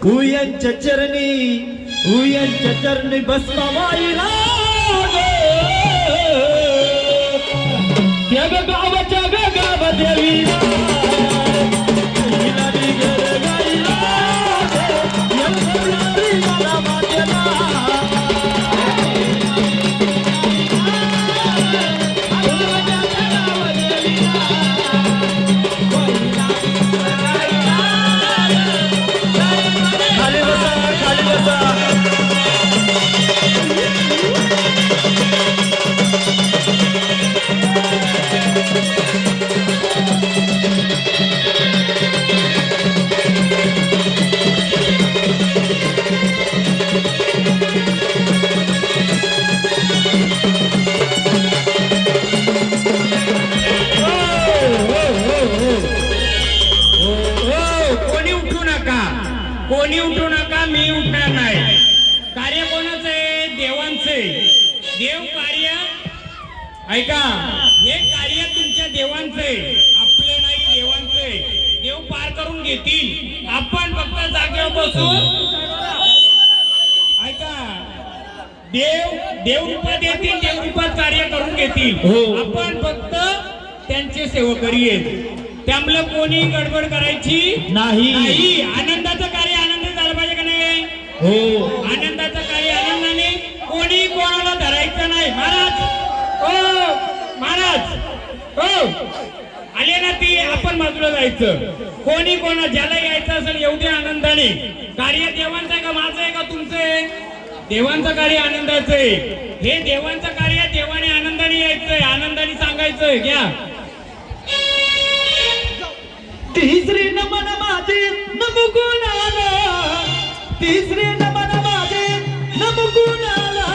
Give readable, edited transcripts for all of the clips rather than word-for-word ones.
उयांच्या चरणी बसवायला त्या गावाच्या गाव देवीला कोणी उठू नका, मी उठणार नाही. कार्य कोणाचं आहे? देवांचं आहे. देव कार्य ऐका, हे कार्य तुमच्या देवांचं आहे, आपलं नाही, देवांचं आहे. देव पार करून घेतील, आपण फक्त जागेवर बसून ऐका. देव रूपात येतील, देव रूपात कार्य करून घेतील, आपण फक्त त्यांचे सेवकरी आहेत. त्यामुळे कोणी गडबड करायची नाही. आनंदाचं कार्य आनंद झालं पाहिजे का नाही? हो, आनंदाचं कार्य आनंदाने, कोणी कोणाला धरायचं नाही. महाराज हो, महाराज हो, आले ना ती आपण बाजूला जायचं. कोणी कोणा ज्याला यायचं असेल एवढ्या आनंदाने. कार्य देवांचं आहे का माझं आहे का तुमचं आहे? देवांचं कार्य आनंदाचं आहे. हे देवांचं कार्य देवाने आनंदाने यायचंय, आनंदाने सांगायचंय. घ्या तिसरी नमन माझे नमुकुणाला, तिसरी नमन माझे नमुकुणाला,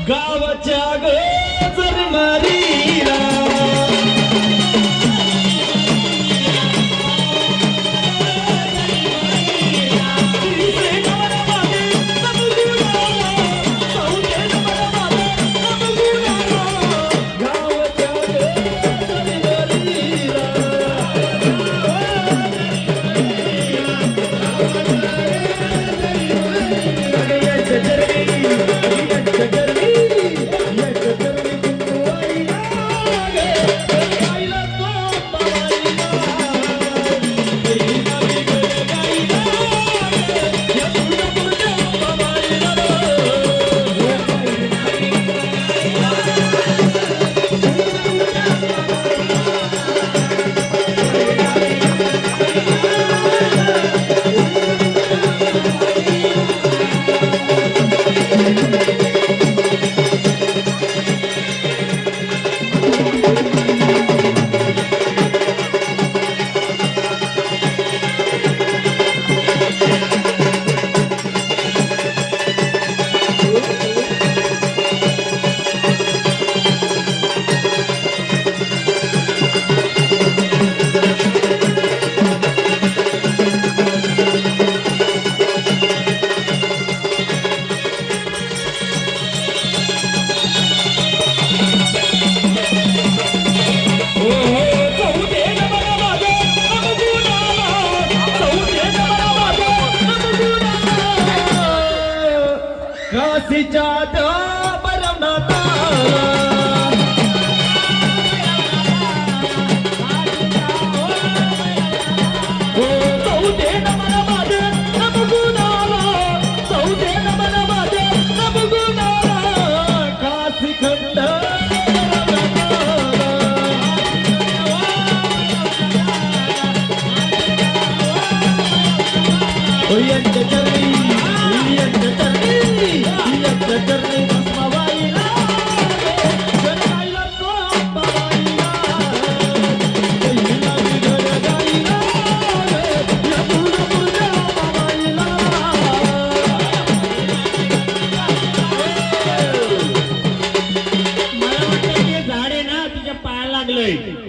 गावाच्या गजरमारीला.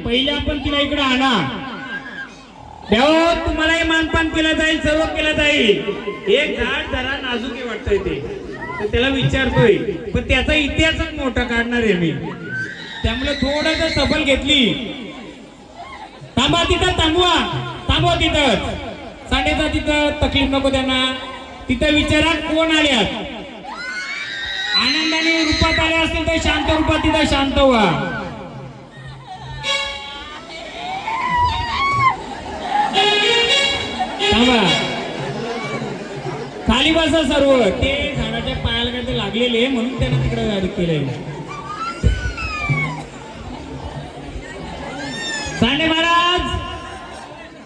पहिले आपण तिला इकडे आणा. तेव्हा तुम्हालाही मानपान केलं जाईल, सर्व केलं जाईल. एक झाड जरा नाजूक वाटतंय ते, तर त्याला विचारतोय, पण त्याचा इतिहासच मोठा काढणार आहे मी. त्यामुळे थोडं सबल घेतली. थांबा तिथं, थांबवा तिथं. सांडेचा तिथं तकलीफ नको त्यांना. तिथं विचारा कोण आल्यात. आनंदाने रूपात आले असतील तर शांत रूपात तिथं शांत व्हा. थांबा, खाली बसा सर्व. ते झाडाच्या पायाला काय ते लागलेले म्हणून त्यानं तिकडे गाडी केलंय. सांडे महाराज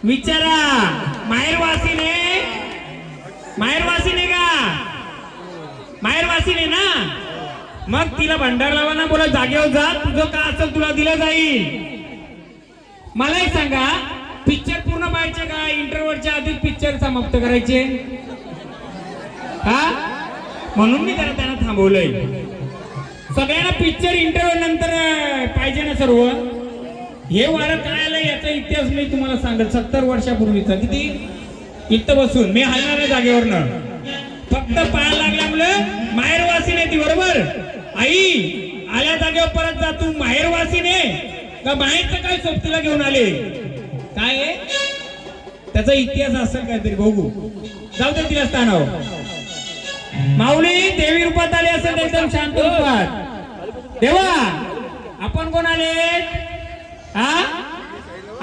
विचारा, माहेरवासीने का? माहेरवासीने ना? मग तिला भंडार लावा ना, बोला जागेवर जा, तुझं का असेल तुला दिलं जाईल. मला एक सांगा, पिक्चर पूर्ण पाहायचे का इंटरव्हलच्या आधी पिक्चर समाप्त करायचे? हा, म्हणून मी त्यांना थांबवलंय. सगळ्यांना पिक्चर इंटरव्हल नंतर पाहिजे ना सर्व. हे वारं काय आलं याचा इतिहास मी तुम्हाला सांगेल. 70 वर्षापूर्वीचा. किती? इथं बसून मी हलणार नाही जागेवरनं. फक्त पाया लागल्यामुळं माहेरवासीने ती, बरोबर? आई आल्या जागेवर परत जा. तू माहेरवासीने का माहेरचं काय सोबतीला घेऊन आले? काय आहे त्याचा इतिहास असेल काहीतरी, बघू. जाऊ दे तिला स्थानावर. माऊली देवी रूपात आले असेल एकदम शांत रूपात. देवा आपण कोण आले? हा,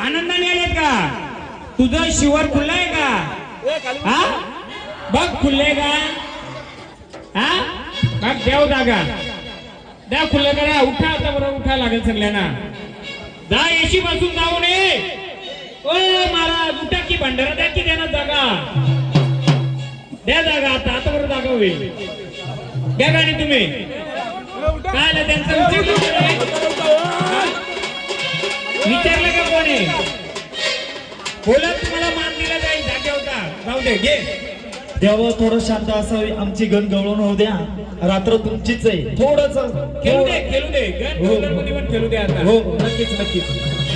आनंदाने आलेत का? तुझं शिवर खुललाय का? हा, बघ खुलले का? हा, बघ देव जागा द्या, खुल्लं करा. उठा आता, बरोबर उठा लागेल सगळ्यांना. जा एशी बसून जाऊ नये. ओ महाराज उठा की, भंडारा द्या की त्यांना जागा द्या. जागा आता आता बरोबर जागा होईल. द्या गाडी तुम्ही. काय त्यांचं विचारलं का कोणी? बोला, तुम्हाला मान दिला जाईल जागेवर का? जाऊ दे, घे. देवा थोडं शांत असावी. आमची गण गवळण होऊ द्या. रात्र तुमचीच आहे. थोडंच खेळू दे गण मध्ये पण खेळू दे आता. हो नक्कीच.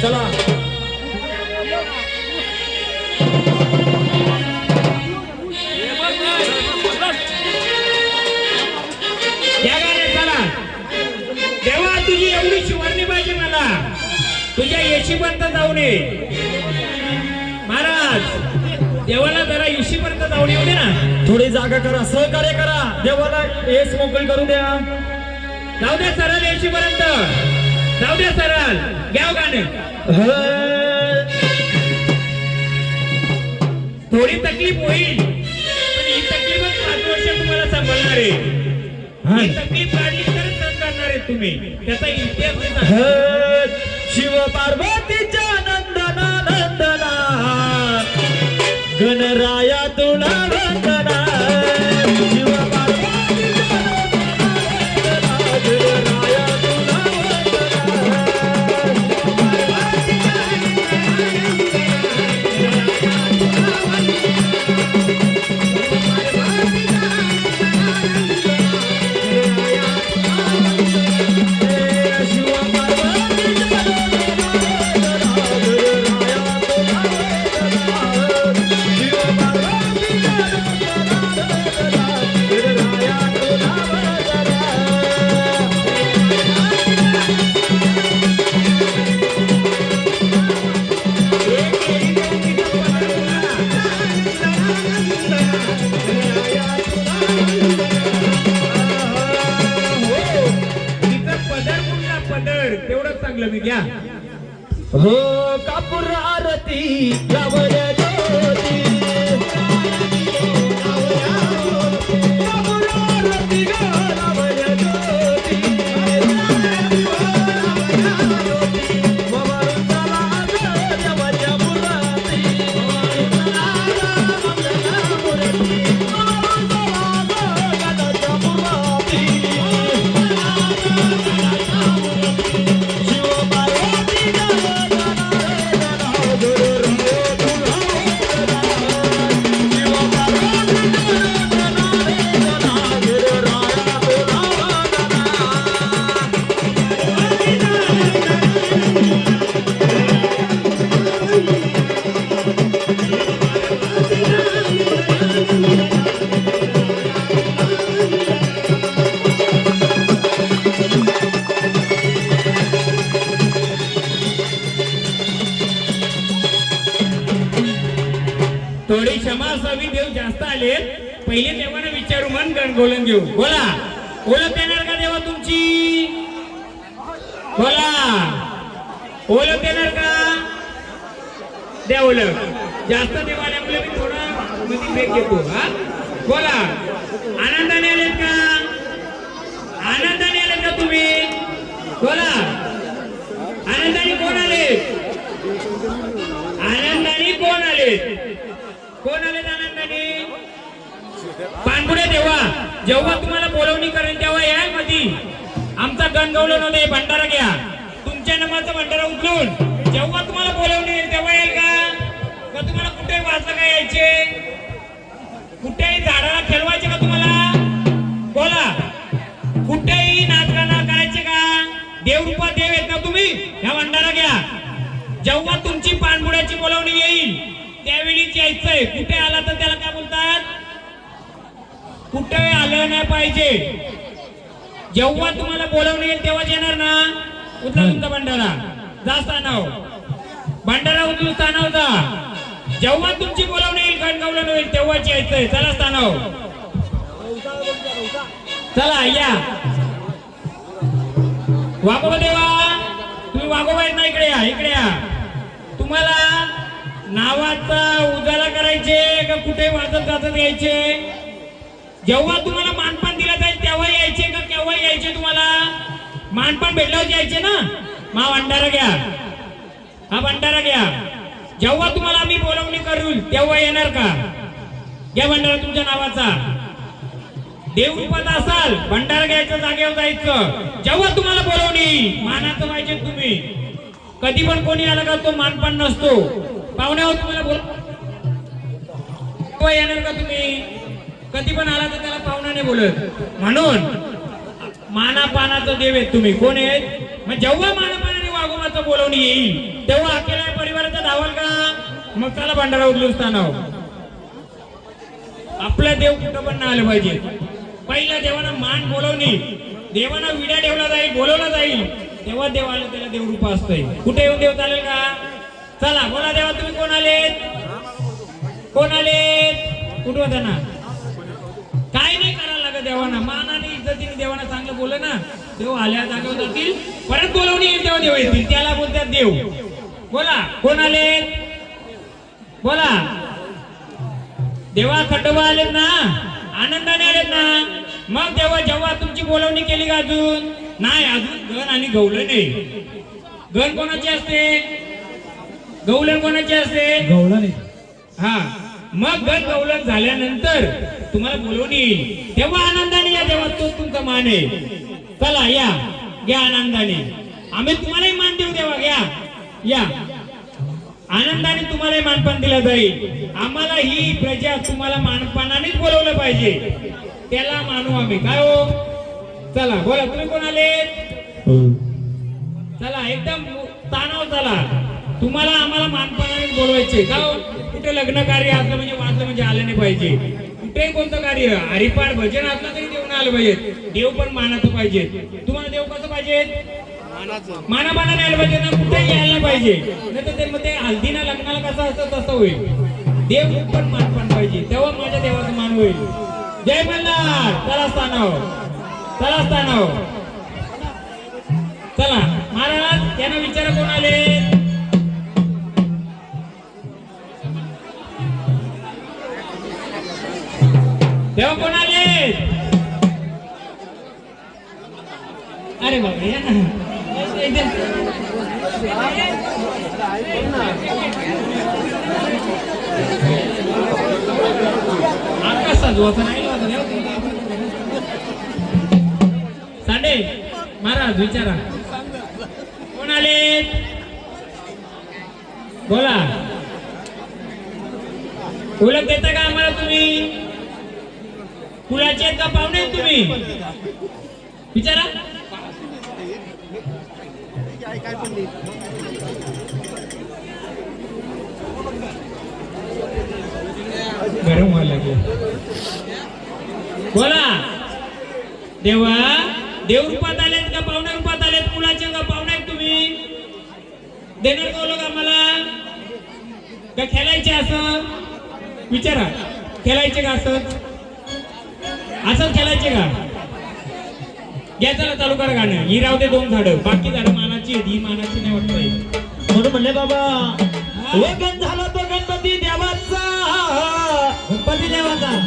चला या गाड्या चला. देवा तुझी एवढी शिवारणी पाहिजे मला. तुझ्या येशीपर्यंत जाऊ नये महाराज. देवाला जरा येशीपर्यंत जाऊन येऊ दे ना. थोडी जागा करा, सहकार्य करा. देवाला येस मोकळी करू द्या. जाऊ द्या सरळ येशीपर्यंत. जाऊ द्या सरळ. घ्या गाणे. थोडी तकलीफ होईल पण ही तकलीफच 5 वर्ष तुम्हाला सांभाळणार आहे. ही तकलीफ काढली तरच सहन करणार आहे तुम्ही. त्याचा इतिहास शिव पार्वतीच्या नंदना नंदना गणराया तुला वंदना. शिव पार्वतीच्या नंदना गणराया तुला तेवढंच चांगलं मी घ्या. हो कापूर आरती गावऱ्या ज्योती. कापूर आरती गावऱ्या ज्योती. मवारून चला देवाच्या मुराती. मवारून चला गणाच्या मुराती. शिव पार्वती जास्त आले पहिले देवाला विचारू मन गणगोलन घेऊ बोला ओळख देणार का देवा तुमची बोला ओळख देणार का द्या ओळख जास्त देव आल्यामुळे मी थोडा मध्ये ब्रेक घेतो हा बोला आनंदाने आलेत का आनंदाने आलेत का तुम्ही बोला आनंदाने कोण आले आनंदाने कोण आले कोण आलेत आनंदाने पानपुढे देवा जेव्हा तुम्हाला बोलवणी करेल तेव्हा या मध्ये आमचा गणगौलन नव्हते भंडारा घ्या तुमच्या नावाचा भंडारा उचलून जेव्हा तुम्हाला बोलवणी येईल तेव्हा येईल का तुम्हाला कुठे वाजता काय यायचे कुठेही झाडाला खेळवायचे का तुम्हाला बोला कुठेही नाचगाणं करायचे का देव रूपात देव येत ना तुम्ही ह्या भंडारा घ्या जेव्हा तुमची पानपुड्याची बोलवणी येईल त्यावेळीच यायचंय कुठे आला तर त्याला काय बोलतात कुठे आलं नाही पाहिजे जेव्हा तुम्हाला बोलवणी येईल तेव्हाच येणार ना उचला तुमचा भंडारा जा स्थानाव भंडारा उचलून स्थानाव जा जेव्हा तुमची बोलवणी येईल गणगौलन होईल तेव्हाच यायचंय चला स्थानाव चला या वाघोबा देवा तुम्ही वाघोबा येत ना इकडे या तुम्हाला नावाचा उजाला करायचे का कुठे वाजत गाजत यायचे जेव्हा तुम्हाला मानपान दिला जाईल तेव्हा यायचे का केव्हा यायचे तुम्हाला मानपान भेटल्यावर यायचे ना मा भंडारा घ्या हा भंडारा घ्या जेव्हा तुम्हाला आम्ही बोलवणी करू तेव्हा येणार का घ्या भंडारा तुमच्या नावाचा देव रूपात असाल भंडारा घ्यायचं जागेवर जायचं जेव्हा तुम्हाला बोलवणी मानाचं पाहिजे तुम्ही कधी पण कोणी आला का तो मानपान नसतो पाहुण्यावर तुम्हाला बोल येणार का तुम्ही कधी पण आला तर त्याला पाहुणा नाही बोलत म्हणून मानापानाचं देव आहेत तुम्ही कोण आहेत मग जेव्हा मानापानाने वाघोबाचं बोलवणी येईल तेव्हा अकेल्या परिवाराचा धावाल का मग त्याला भंडारा उचलून स्थानाव आपला देव कुठं पण नाही आलं पाहिजे पहिला देवाना मान बोलवणी देवाना विड्या ठेवला जाईल बोलवला जाईल तेव्हा देव आलं त्याला देवरूप असतंय कुठे येऊन देव चालेल का चला बोला देवा तुम्ही कोण आलेत कुठं होता ना काय नाही करायला लागत देवाना मानाने इज्जतीने देवाना चांगलं बोललं ना देव आल्या जागेवर जातील परत बोलवणी येईल तेव्हा देव येतील त्याला बोलतात देव बोला कोण आलेत बोला देवा खंडोबा आलेत ना आनंदाने आलेत ना मग तेव्हा जेव्हा तुमची बोलवणी केली का अजून नाही अजून गण आणि गवलन नाही गण कोणाची असते गवलन कोणाची असते गवळण हा मग गण गवलन झाल्यानंतर तुम्हाला बोलवणी येईल तेव्हा आनंदाने या तेव्हा तो तुमचा मान आहे चला या घ्या आनंदाने आम्ही तुम्हालाही मान देऊ देवा घ्या या आनंदाने तुम्हाला मानपान दिलं जाईल आम्हाला ही प्रजा तुम्हाला मानपानानेच बोलवलं पाहिजे त्याला मानू आम्ही काय हो चला बोला तुम्ही कोण आले चला एकदम ताणाव चला तुम्हाला आम्हाला मानपानाने बोलवायचे का हो कुठे लग्न कार्य असलं म्हणजे वाचलं म्हणजे आलं नाही पाहिजे कुठे कोणतं कार्य हरिपाठ भजन असलं तरी देव आलं पाहिजे देव पण मानाचं पाहिजे तुम्हाला देव कसं पाहिजे मानापानाने आलं पाहिजे ना कुठेही यायला पाहिजे नाही तर ते मग ते हल्दीना लग्नाला कसं असतं तसं होईल देव पण मानपान पाहिजे तेव्हा माझ्या देवाचं मान होईल जय मल्हार चला स्थानाव चला महाराज त्यांना विचारा कोण आले देवा कोण आले अरे बाबा या ना आकाश साजवाचा नाही सांडे महाराज विचारा कोण आले बोला ओळख देता का आम्हाला तुम्ही कुणाचे आहेत का पाहुणे आहेत तुम्ही विचारा गरम व्हायला लागले बोला देवा देव रूपात आलेत का पाहुण्या रूपात आलेत कुणाचे का पाहुणे आहेत तुम्ही देणार का लोक आम्हाला का खेळायचे असं विचारा खेळायचे का असंच असंच खेळायचे का घ्या चला चालू करा गाणं ही राहू दे 2 झाडं बाकी झाडं मानाची आहेत ही मानाची नाही वाटतंय म्हणून म्हणले बाबा लगन झाला तो गणपती देवाचा गणपती देवाचा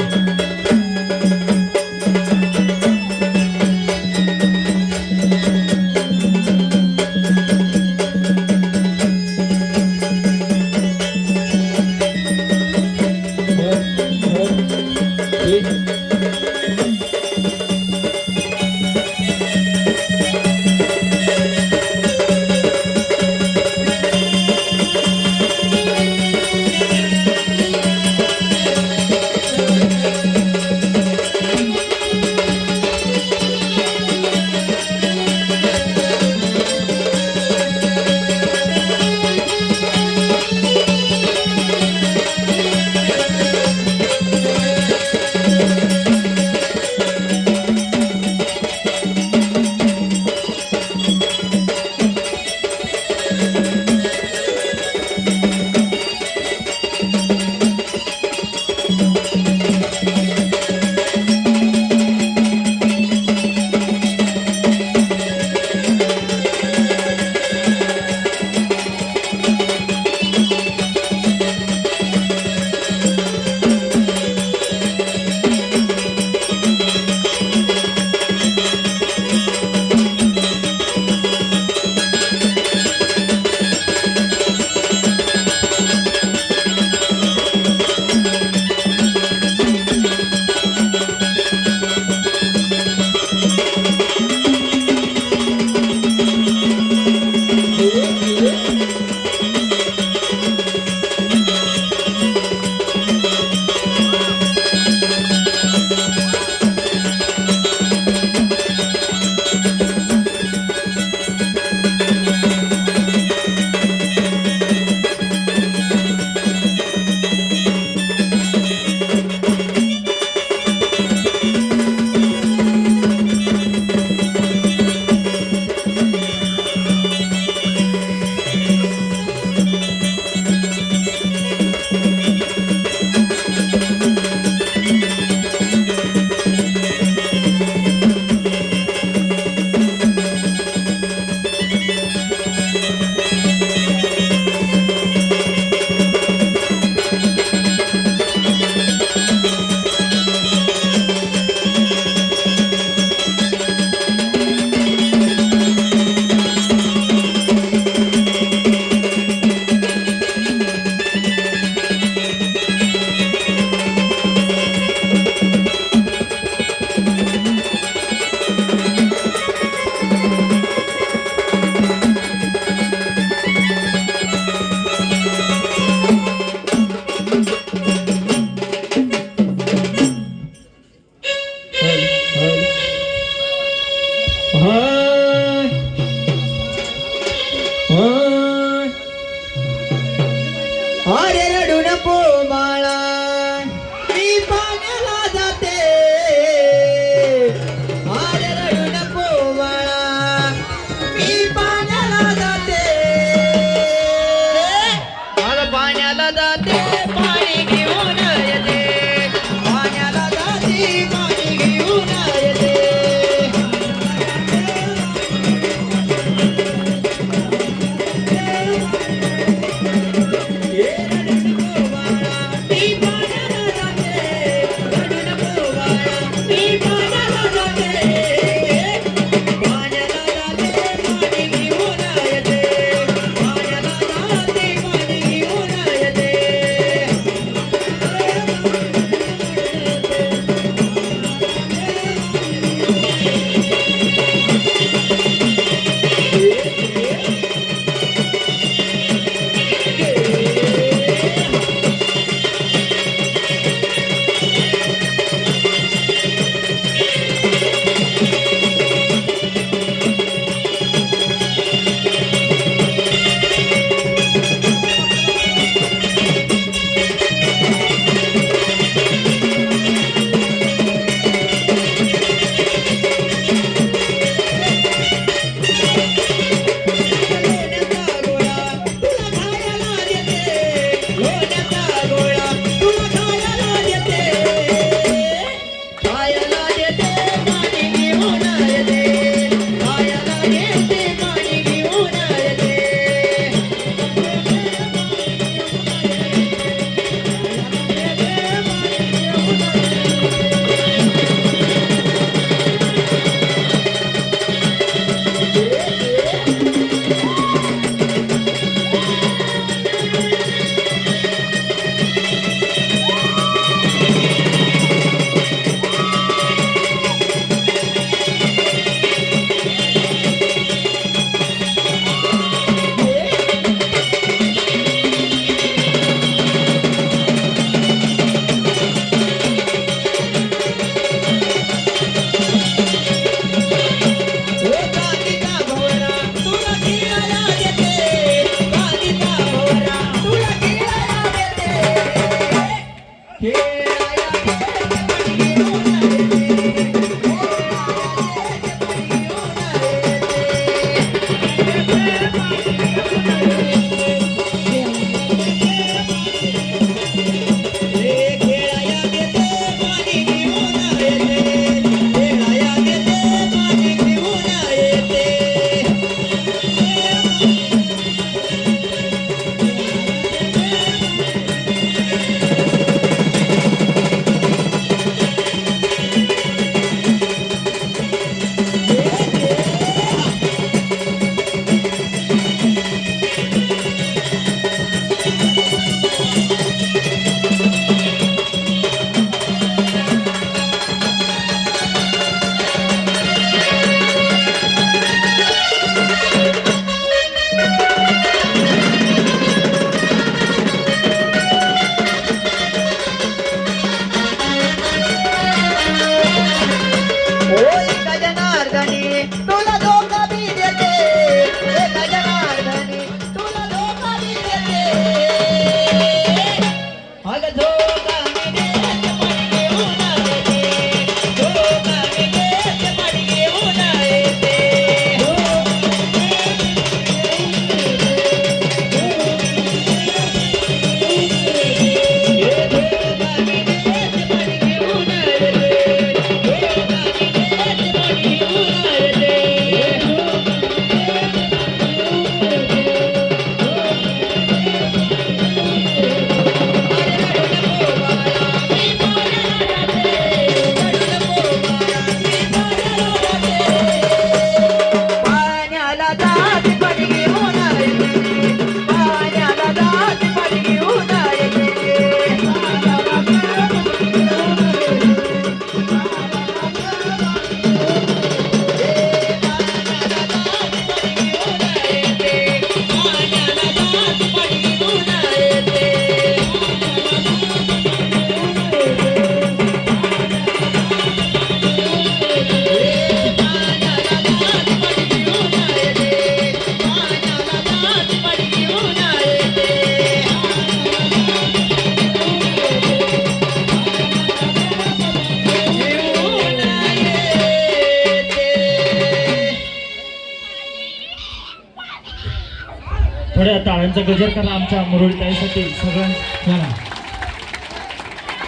टाळ्यांचा गजर करा आमच्या मुरळी ताईसाठी सगळ्यांना.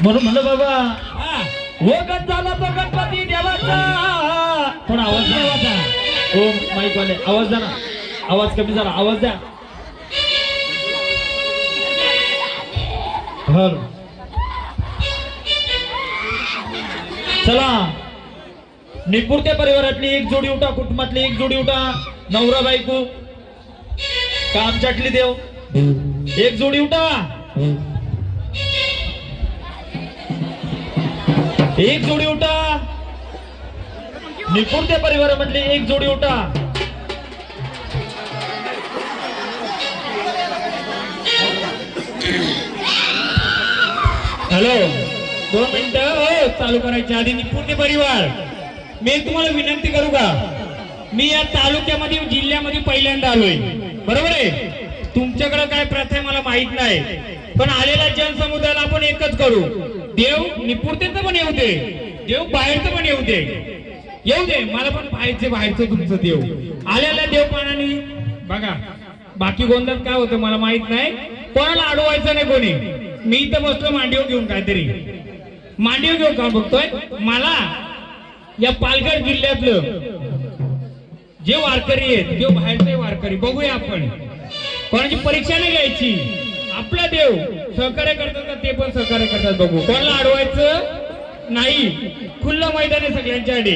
म्हणून म्हणलं बाबा हा. हो झाला तो गणपती देवाचा. थोडा आवाज देवाचा. हो माईक वाले आवाज द्या ना. आवाज कमी झाला. आवाज द्या. चला निपुरते परिवारातली एक जोडी उठा. कुटुंबातली एक जोडी उठा. नवरा बायको काम चाटली देव एक जोडी उठा. एक जोडी उठा. निपुरते परिवारामधली एक जोडी उठा. हॅलो 2 मिनिटं. हो चालू करायच्या आधी निपुणते परिवार मी तुम्हाला विनंती करू का. मी या तालुक्यामध्ये जिल्ह्यामध्ये पहिल्यांदा आलोय बरोबर आहे. तुमच्याकडे काय प्रथा आहे मला माहित नाही पण आलेल्या जनसमुदायाला आपण एकच करू. देव निपुणतेचं पण येऊ दे देव बाहेरचं पण येऊ दे मला पण बाहेरचं तुमचं देव आलेल्या देव पाण्याने बघा. बाकी गोंधळ काय होतं मला माहित नाही. कोणाला अडवायचं नाही कोणी. मी इथं बसलो मांडीव घेऊन काहीतरी मांडीव घेऊन का बघतोय. मला या पालघर जिल्ह्यातलं जे वारकरी आहेत जे बाहेरचे वारकरी बघूया आपण. कोणाची परीक्षा नाही घ्यायची. आपला देव सहकार्य करतात का ते पण सहकार्य करतात बघू. कोणाला अडवायचं नाही. खुल्लं मैदान आहे सगळ्यांच्यासाठी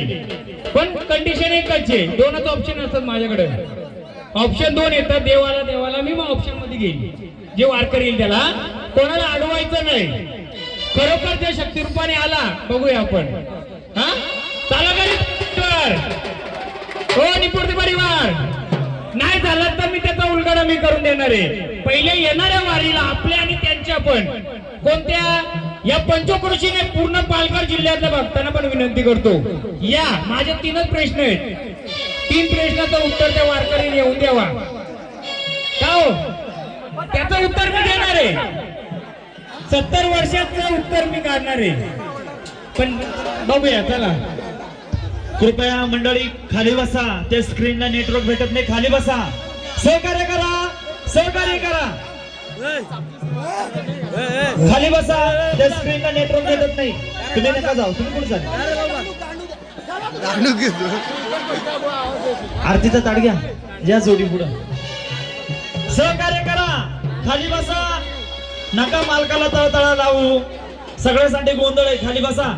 पण कंडिशन एकच आहे. 2च ऑप्शन असतात माझ्याकडे. ऑप्शन 2 येतात. देवाला मी मग ऑप्शन मध्ये घेईन. जे वारकरी येईल त्याला कोणाला अडवायचं नाही. खरोखर त्या शक्तिरूपाने आला बघूया आपण. हा चाला का हो निपुणते परिवार. नाही झाला तर मी त्याचा उलगडा मी करून देणार आहे. पहिले येणाऱ्या वारीला आपल्या आणि त्यांच्या पण कोणत्या या पंचक्रोशीने पूर्ण पालघर जिल्ह्यातल्या भक्तांना पण विनंती करतो. या माझे 3च प्रश्न आहेत. 3 प्रश्नाचं उत्तर त्या वारकरीने येऊन द्यावा. का हो त्याचं उत्तर मी देणार आहे. 70 वर्षाचं उत्तर मी काढणार आहे पण बघूया चला. कृपया मंडळी खाली बसा. त्या स्क्रीनला नेटवर्क भेटत नाही. खाली बसा. सहकार्य करा. खाली बसा. त्या स्क्रीनला नेटवर्क भेटत नाही. तुम्ही नका जाऊ. तुम्ही कुठे चाल. आरतीचा ताट घ्या. या जोडी पुढं सहकार्य करा. खाली बसा. नका मालकाला तळतळा लावू. सगळ्यासाठी गोंधळ आहे. खाली बसा.